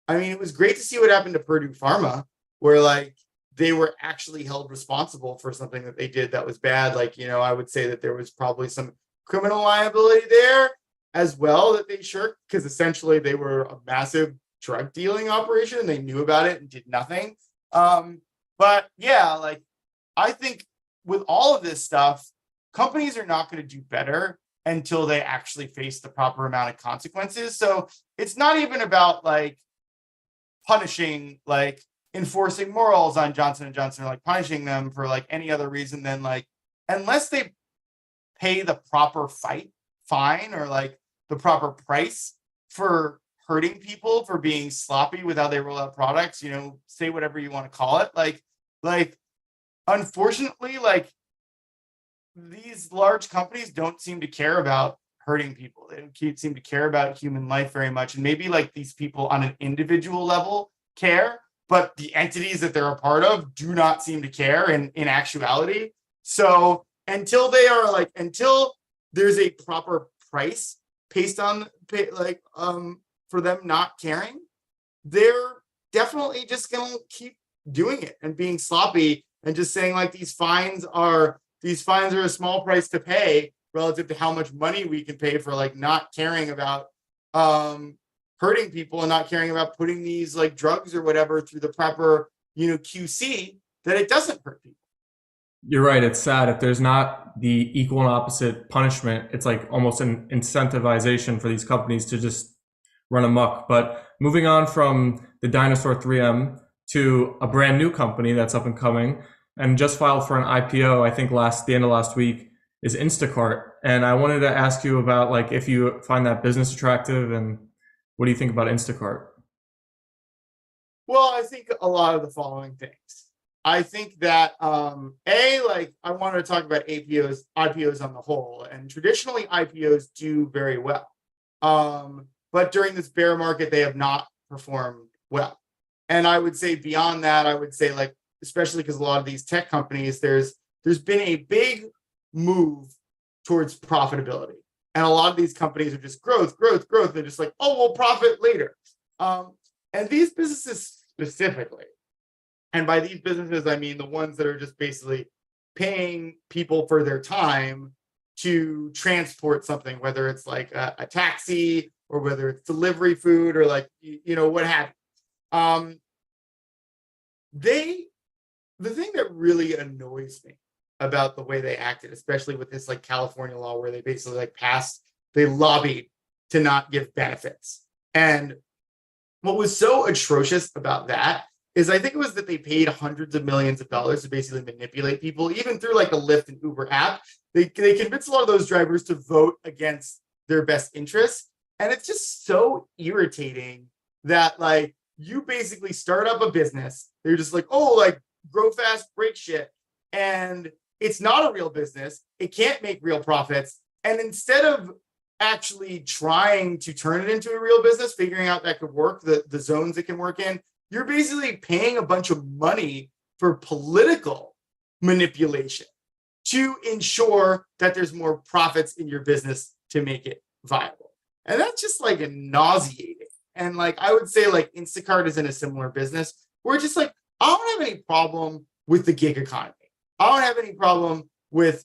I mean, it was great to see what happened to Purdue Pharma, where like they were actually held responsible for something that they did that was bad. Like, I would say that there was probably some criminal liability there as well that they shirked, because essentially they were a massive drug dealing operation and they knew about it and did nothing. But yeah, like I think with all of this stuff, companies are not going to do better until they actually face the proper amount of consequences. So it's not even about like punishing, like enforcing morals on Johnson and Johnson, or like punishing them for like any other reason than like, unless they pay the proper fine or like the proper price for hurting people for being sloppy with how they roll out products, say whatever you want to call it. Like unfortunately, like these large companies don't seem to care about hurting people. They don't seem to care about human life very much. And maybe like these people on an individual level care, but the entities that they're a part of do not seem to care in actuality. So until there's a proper price based on for them not caring, they're definitely just going to keep doing it and being sloppy and just saying like these fines are a small price to pay relative to how much money we can pay for like not caring about hurting people and not caring about putting these like drugs or whatever through the proper QC, that it doesn't hurt people.
You're right. It's sad. If there's not the equal and opposite punishment, it's like almost an incentivization for these companies to just run amok. But moving on from the dinosaur 3M to a brand new company that's up and coming and just filed for an IPO, I think the end of last week, is Instacart. And I wanted to ask you about like if you find that business attractive, and what do you think about Instacart?
Well, I think a lot of the following things. I think that I wanted to talk about IPOs on the whole, and traditionally IPOs do very well. But during this bear market, they have not performed well. And I would say beyond that, I would say like, especially because a lot of these tech companies, there's been a big move towards profitability. And a lot of these companies are just growth. They're just like, oh, we'll profit later. And these businesses specifically, and by these businesses, I mean the ones that are just basically paying people for their time to transport something, whether it's like a taxi or whether it's delivery food or like, what have you. The thing that really annoys me about the way they acted, especially with this like California law where they basically like they lobbied to not give benefits. And what was so atrocious about that is I think it was that they paid hundreds of millions of dollars to basically manipulate people, even through like the Lyft and Uber app. They convinced a lot of those drivers to vote against their best interests. And it's just so irritating that like you basically start up a business. They're just like, oh, like grow fast, break shit. And it's not a real business. It can't make real profits. And instead of actually trying to turn it into a real business, figuring out that could work, the zones it can work in, you're basically paying a bunch of money for political manipulation to ensure that there's more profits in your business to make it viable. And that's just like nauseating. And like I would say like Instacart is in a similar business where just like I don't have any problem with the gig economy. I don't have any problem with,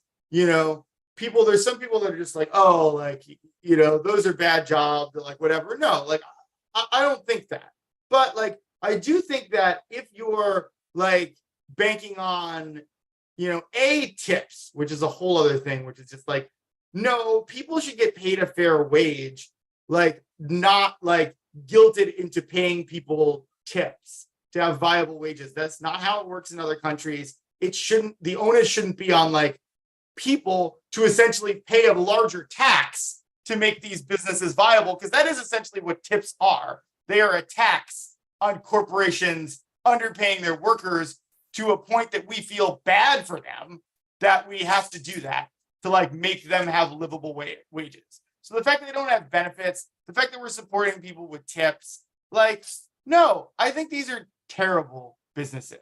people. There's some people that are just like, oh, like, those are bad jobs or like whatever. No, like I don't think that. But like I do think that if you're like banking on, tips, which is a whole other thing, which is just like, no, people should get paid a fair wage, like not like guilted into paying people tips to have viable wages. That's not how it works in other countries. The onus shouldn't be on like people to essentially pay a larger tax to make these businesses viable, because that is essentially what tips are. They are a tax on corporations underpaying their workers to a point that we feel bad for them, that we have to do that to like make them have livable wages. So the fact that they don't have benefits, the fact that we're supporting people with tips, like, no, I think these are terrible businesses.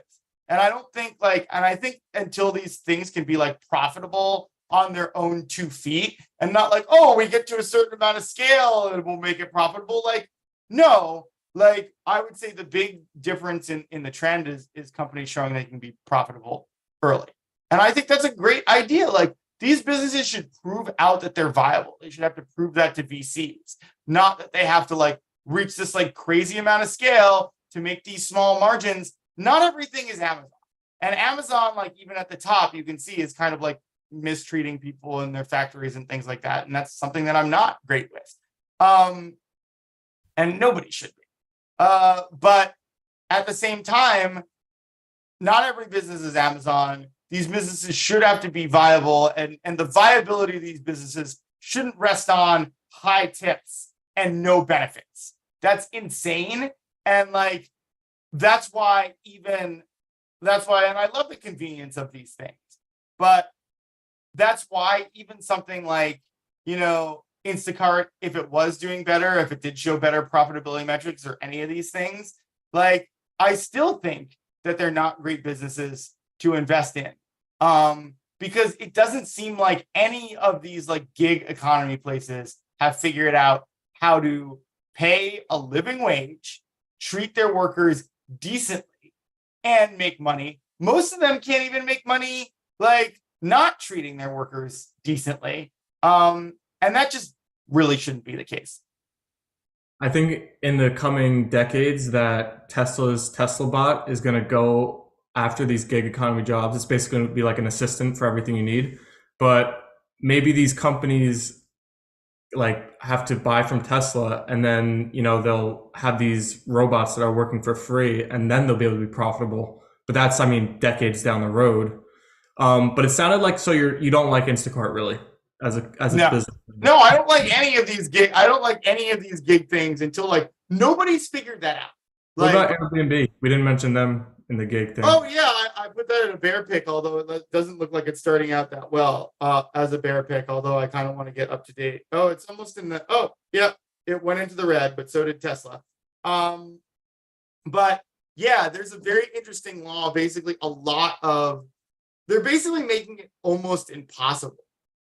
And I don't think and I think until these things can be like profitable on their own 2 feet and not like, oh, we get to a certain amount of scale and we'll make it profitable. Like, no, like I would say the big difference in the trend is companies showing they can be profitable early. And I think that's a great idea. Like these businesses should prove out that they're viable. They should have to prove that to VCs, not that they have to like reach this like crazy amount of scale to make these small margins. Not everything is Amazon. And Amazon, like even at the top, you can see is kind of like mistreating people in their factories and things like that. And that's something that I'm not great with. And nobody should be. But at the same time, not every business is Amazon. These businesses should have to be viable, and the viability of these businesses shouldn't rest on high tips and no benefits. That's insane. And like, that's why, and I love the convenience of these things, but that's why even something like, Instacart, if it was doing better, if it did show better profitability metrics or any of these things, like I still think that they're not great businesses to invest in. Because it doesn't seem like any of these like gig economy places have figured out how to pay a living wage, treat their workers decently, and make money. Most of them can't even make money like not treating their workers decently. And that just really shouldn't be the case.
I think in the coming decades that Tesla's Tesla bot is going to go after these gig economy jobs. It's basically going to be like an assistant for everything you need. But maybe these companies like have to buy from Tesla, and then they'll have these robots that are working for free, and then they'll be able to be profitable. But that's, I mean, decades down the road. But it sounded like you don't like Instacart really as a business.
No, I don't like any of these gig. I don't like any of these gig things until like nobody's figured that out.
What
Like,
about Airbnb? We didn't mention them in the gig thing.
oh yeah, I put that in a bear pick, although it doesn't look like it's starting out that well as a bear pick. Although I kind of want to get up to date. Oh, it's almost in the. Oh, yeah, it went into the red, but so did Tesla. But yeah, there's a very interesting law. Basically, they're basically making it almost impossible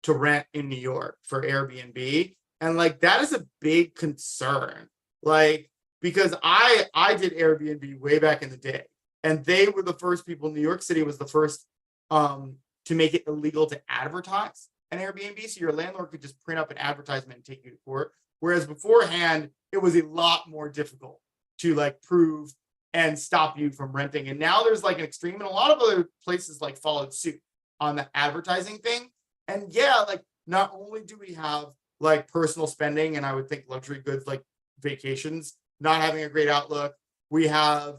to rent in New York for Airbnb, and like that is a big concern. Like because I did Airbnb way back in the day. And they were the first people. New York City was the first to make it illegal to advertise an Airbnb. So your landlord could just print up an advertisement and take you to court. Whereas beforehand, it was a lot more difficult to like prove and stop you from renting. And now there's like an extreme, and a lot of other places like followed suit on the advertising thing. And yeah, like not only do we have like personal spending, and I would think luxury goods like vacations not having a great outlook, we have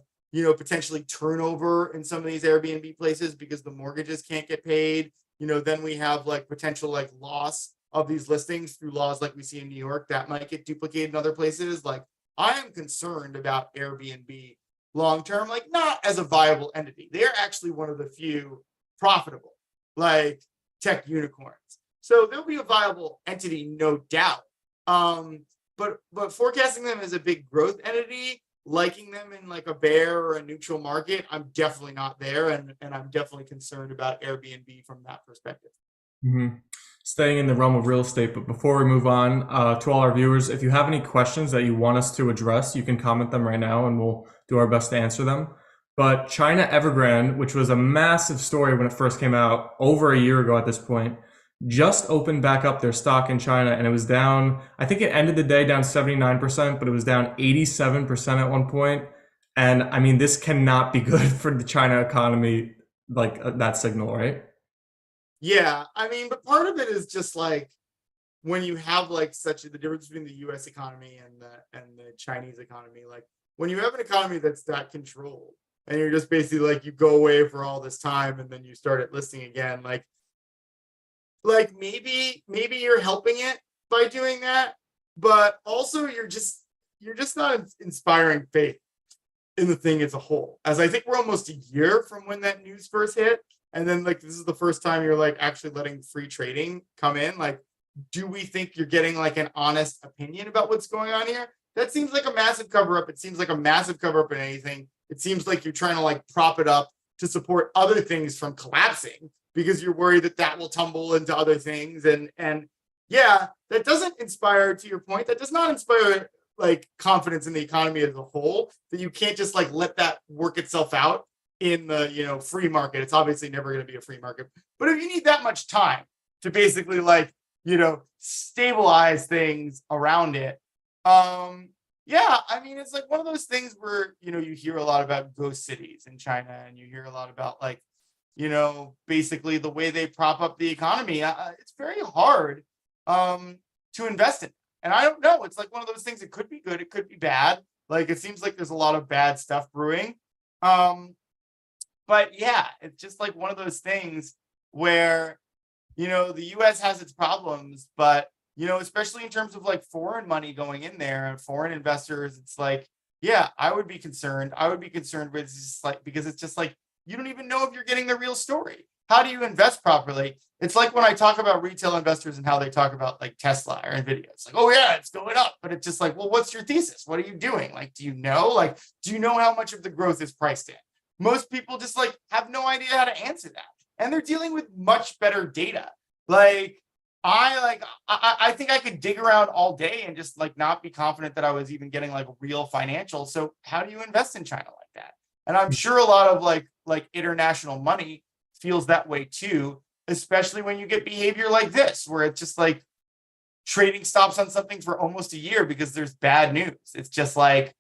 potentially turnover in some of these Airbnb places because the mortgages can't get paid. Then we have like potential like loss of these listings through laws like we see in New York that might get duplicated in other places. Like I am concerned about Airbnb long term, like not as a viable entity. They're actually one of the few profitable like tech unicorns. So they'll be a viable entity, no doubt. But forecasting them as a big growth entity, liking them in like a bear or a neutral market. I'm definitely not there, and I'm definitely concerned about Airbnb from that perspective.
hmm Staying in the realm of real estate, but before we move on, to all our viewers, if you have any questions that you want us to address, you can comment them right now and we'll do our best to answer them. But China Evergrande, which was a massive story when it first came out over a year ago at this point, just opened back up their stock in China and it was down, I think it ended the day down 79%, but it was down 87% at one point. And I mean, this cannot be good for the China economy, like that signal, right?
Yeah, I mean, but part of it is just like when you have like such the difference between the U.S. economy and the Chinese economy. Like when you have an economy that's that controlled, and you're just basically like you go away for all this time, and then you start it listing again. Like maybe you're helping it by doing that, but also you're just not inspiring faith in the thing as a whole. As I think we're almost a year from when that news first hit, and then like this is the first time you're like actually letting free trading come in. Like, do we think you're getting like an honest opinion about what's going on here? That seems like a massive cover up. It seems like a massive cover up in anything. It seems like you're trying to like prop it up to support other things from collapsing because you're worried that that will tumble into other things. And yeah, that doesn't inspire, to your point, that does not inspire like confidence in the economy as a whole, that you can't just like let that work itself out in the free market. It's obviously never going to be a free market, but if you need that much time to basically like stabilize things around it, yeah, I mean, it's like one of those things where you hear a lot about ghost cities in China, and you hear a lot about like basically the way they prop up the economy. It's very hard to invest in. And I don't know. It's like one of those things. It could be good. It could be bad. Like it seems like there's a lot of bad stuff brewing. But yeah, it's just like one of those things where the U.S. has its problems, but especially in terms of like foreign money going in there and foreign investors, it's like, yeah, I would be concerned. I would be concerned with just like because it's just like you don't even know if you're getting the real story. How do you invest properly? It's like when I talk about retail investors and how they talk about like Tesla or Nvidia. It's like, oh yeah, it's going up. But it's just like, well, what's your thesis? What are you doing? Like, do you know? Like, do you know how much of the growth is priced in? Most people just like have no idea how to answer that. And they're dealing with much better data. Like, I think I could dig around all day and just like not be confident that I was even getting like real financials. So how do you invest in China like that? And I'm sure a lot of like international money feels that way too, especially when you get behavior like this, where it's just like trading stops on something for almost a year because there's bad news. It's just like,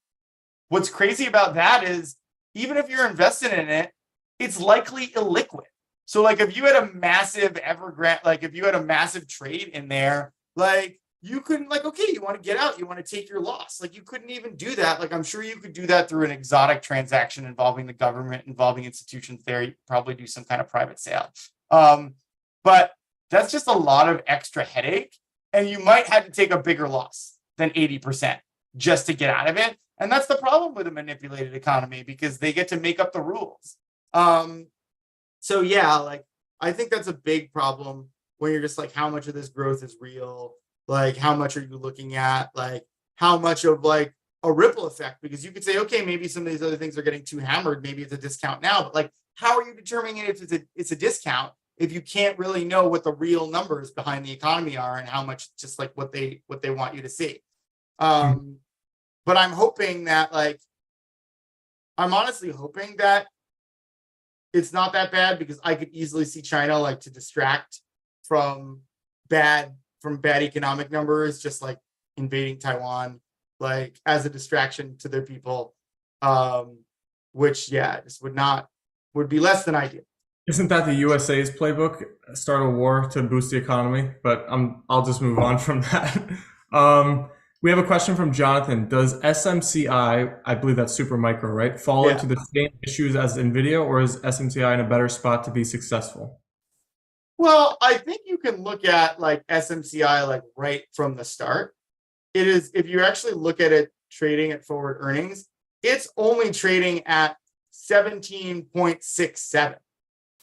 what's crazy about that is even if you're invested in it, it's likely illiquid. So like if you had a massive Evergrande, like if you had a massive trade in there, like you couldn't like, okay, you want to get out, you want to take your loss. Like you couldn't even do that. Like I'm sure you could do that through an exotic transaction involving the government, involving institutions there. You could probably do some kind of private sale. But that's just a lot of extra headache. And you might have to take a bigger loss than 80% just to get out of it. And that's the problem with a manipulated economy because they get to make up the rules. So yeah, like I think that's a big problem when you're just like, how much of this growth is real? Like, how much are you looking at? Like, how much of like a ripple effect? Because you could say, okay, maybe some of these other things are getting too hammered. Maybe it's a discount now, but like, how are you determining if it's a discount if you can't really know what the real numbers behind the economy are and how much just like what they want you to see? But I'm hoping that like, I'm honestly hoping that it's not that bad because I could easily see China like to distract from bad economic numbers, just like invading Taiwan, like as a distraction to their people, which yeah, just would be less than ideal.
Isn't that the USA's playbook? Start a war to boost the economy, but I'll just move on from that. We have a question from Jonathan. Does SMCI, I believe that's Supermicro, right, fall
Yeah.
into the same issues as NVIDIA, or is SMCI in a better spot to be successful?
Well, I think you can look at like SMCI like right from the start. It is, if you actually look at it trading at forward earnings, it's only trading at 17.67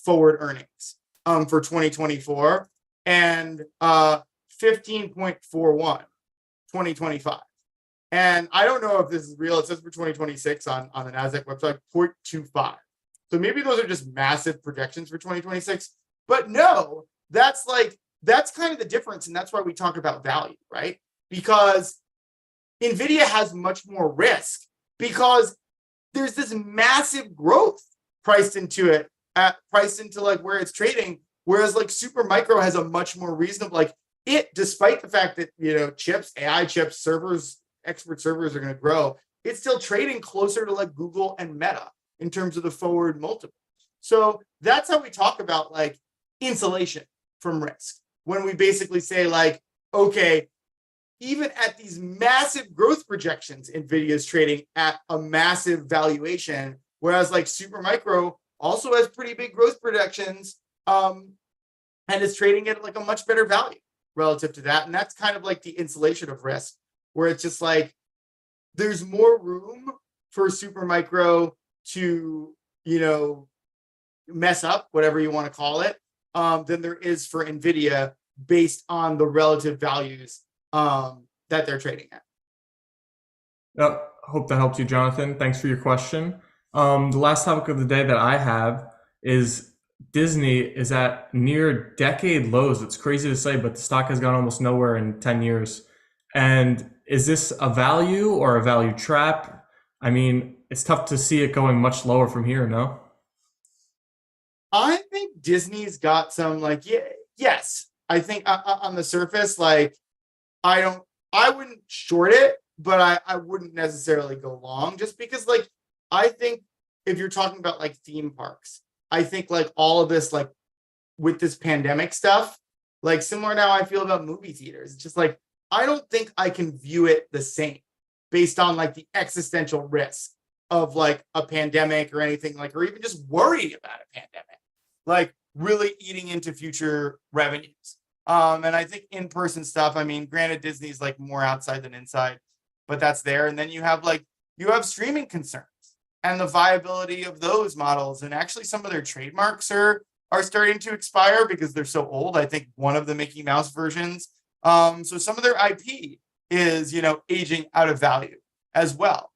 forward earnings for 2024 and 15.41 2025. And I don't know if this is real. It says for 2026 on the NASDAQ website, 0.25. So maybe those are just massive projections for 2026. But no, that's kind of the difference. And that's why we talk about value, right? Because NVIDIA has much more risk because there's this massive growth priced into it, priced into like where it's trading. Whereas like Supermicro has a much more reasonable, like it, despite the fact that, chips, AI chips, servers, expert servers are going to grow, it's still trading closer to like Google and Meta in terms of the forward multiple. So that's how we talk about like insulation from risk. When we basically say like, okay, even at these massive growth projections, NVIDIA is trading at a massive valuation, whereas like Supermicro also has pretty big growth projections, and is trading at like a much better value relative to that. And that's kind of like the insulation of risk, where it's just like there's more room for Supermicro to, mess up, whatever you want to call it, than there is for NVIDIA based on the relative values that they're trading at.
Yep. Hope that helps you, Jonathan. Thanks for your question. The last topic of the day that I have is Disney is at near decade lows. It's crazy to say, but the stock has gone almost nowhere in 10 years. And is this a value or a value trap? I mean, it's tough to see it going much lower from here, no?
I think Disney's got some like, yeah, yes. I think on the surface, like I wouldn't short it, but I wouldn't necessarily go long just because like, I think if you're talking about like theme parks, I think like all of this, like with this pandemic stuff, like similar now I feel about movie theaters. It's just like, I don't think I can view it the same based on like the existential risk of like a pandemic or anything like, or even just worrying about a pandemic, like really eating into future revenues. And I think in-person stuff, I mean, granted, Disney's like more outside than inside, but that's there. And then you have streaming concerns and the viability of those models. And actually some of their trademarks are starting to expire because they're so old. I think one of the Mickey Mouse versions. So some of their IP is, aging out of value as well.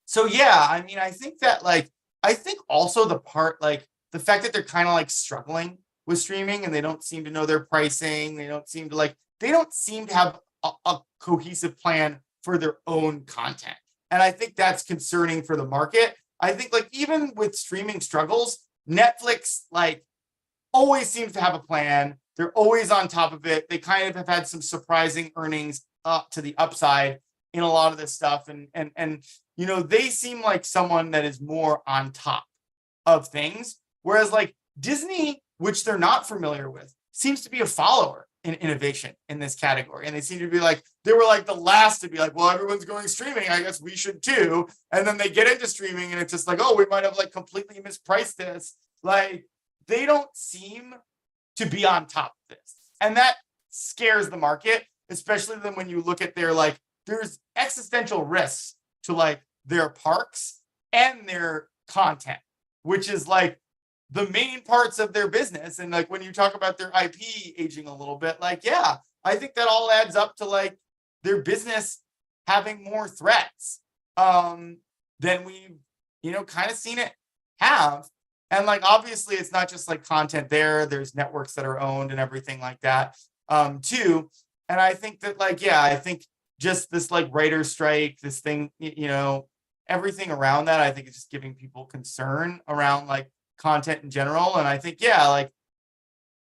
So yeah, I mean, I think that I think also the fact that they're kind of like struggling with streaming and they don't seem to know their pricing. They don't seem to have a cohesive plan for their own content. And I think that's concerning for the market. I think even with streaming struggles, Netflix always seems to have a plan. They're always on top of it. They kind of have had some surprising earnings up to the upside in a lot of this stuff. And they seem like someone that is more on top of things. Whereas Disney, which they're not familiar with, seems to be a follower in innovation in this category. And they seem to be they were the last to be well, everyone's going streaming, I guess we should too. And then they get into streaming and it's just oh, we might have completely mispriced this. They don't seem to be on top of this. And that scares the market, especially then when you look at their there's existential risks to their parks and their content, which is the main parts of their business. And when you talk about their IP aging a little bit, yeah, I think that all adds up to their business having more threats than we've, kind of seen it have. And obviously it's not just content there's networks that are owned and everything like that too. And I think that yeah, I think just this writer's strike, this thing, everything around that, I think is just giving people concern around content in general. And I think, yeah,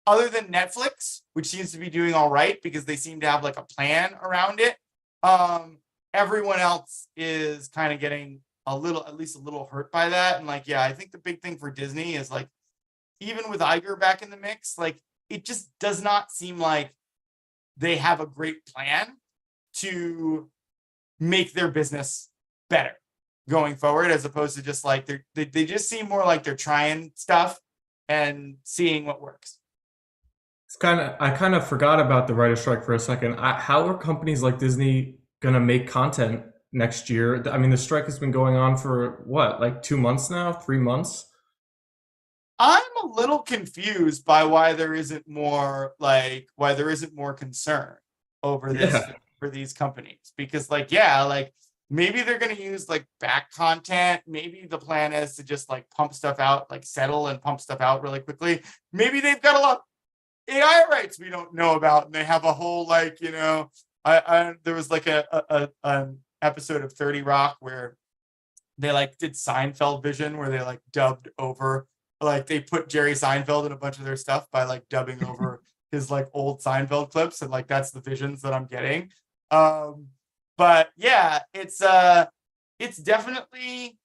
other than Netflix, which seems to be doing all right because they seem to have a plan around it, everyone else is kind of getting at least a little hurt by that. And yeah, I think the big thing for Disney is even with Iger back in the mix, it just does not seem like they have a great plan to make their business better going forward, as opposed to just they just seem more they're trying stuff and seeing what works.
I kind of forgot about the writer strike for a second. How are companies like Disney gonna make content next year? I mean, the strike has been going on for what, 2 months now, 3 months?
I'm a little confused by why there isn't more concern over this
Yeah.
for these companies because like yeah, like maybe they're going to use like back content. Maybe the plan is to just like pump stuff out, like settle and pump stuff out really quickly. Maybe they've got a lot of AI rights we don't know about, and they have a whole like I there was like an episode of 30 Rock where they like did Seinfeld vision where they like dubbed over like they put Jerry Seinfeld in a bunch of their stuff by like dubbing over his like old Seinfeld clips, and like that's the visions that I'm getting. Um but yeah, it's definitely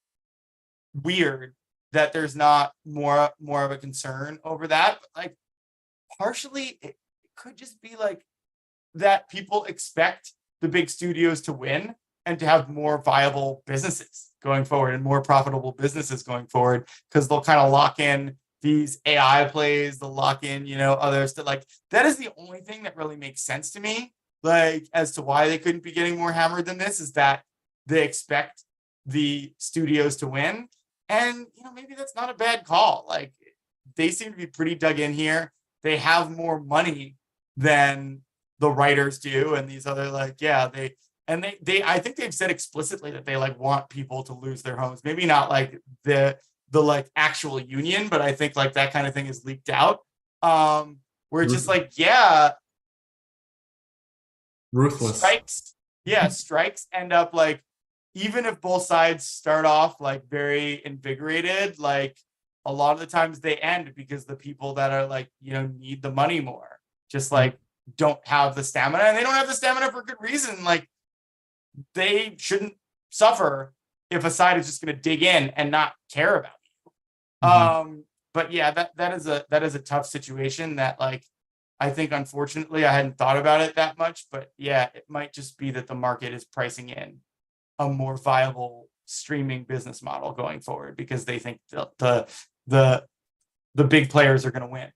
weird that there's not more of a concern over that. But like partially it could just be like that people expect the big studios to win and to have more viable businesses going forward and more profitable businesses going forward because they'll kind of lock in these AI plays, they'll lock in, others that like that is the only thing that really makes sense to me. Like as to why they couldn't be getting more hammered than this is that they expect the studios to win. And maybe that's not a bad call. Like they seem to be pretty dug in here. They have more money than the writers do, and these other like they I think they've said explicitly that they like want people to lose their homes. Maybe not like the like actual union, but I think like that kind of thing is leaked out. Where it's just
Ruth-
like, yeah,
Ruthless.
strikes end up like even if both sides start off like very invigorated, like a lot of the times they end because the people that are like, need the money more, just like don't have the stamina, and they don't have the stamina for good reason. Like they shouldn't suffer if a side is just going to dig in and not care about you.
Mhm.
But yeah, that is a tough situation that like I think unfortunately I hadn't thought about it that much, but yeah, it might just be that the market is pricing in a more viable streaming business model going forward because they think the the big players are going to win.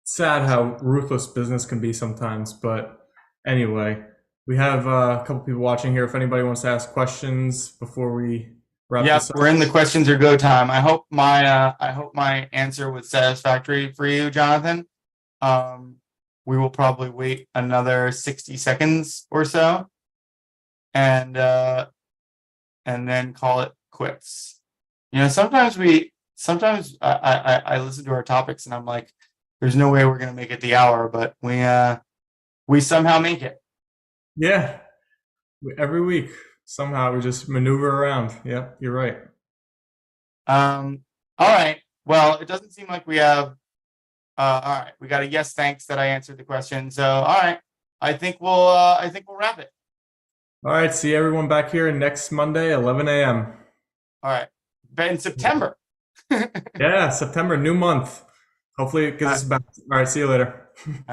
Sad how ruthless business can be sometimes, but anyway, we have a couple people watching here. If anybody wants to ask questions before we wrap
Yep,
this
we're
up.
in the questions or go time. I hope my answer was satisfactory for you, Jonathan. Um, we will probably wait another 60 seconds or so and then call it quits. Sometimes I listen to our topics and I'm like, there's no way we're gonna make it the hour, but we somehow make it.
Yeah, every week somehow we just maneuver around. Yeah, you're right.
All right. Well, it doesn't seem like we have all right, we got a yes, thanks that I answered the question. So all right. I think we'll wrap it.
All right, see everyone back here next Monday, 11 a.m.
All right. But in September. All
Yeah, September, new month. Hopefully it gets us
right.
back. All right, see you later.
All right.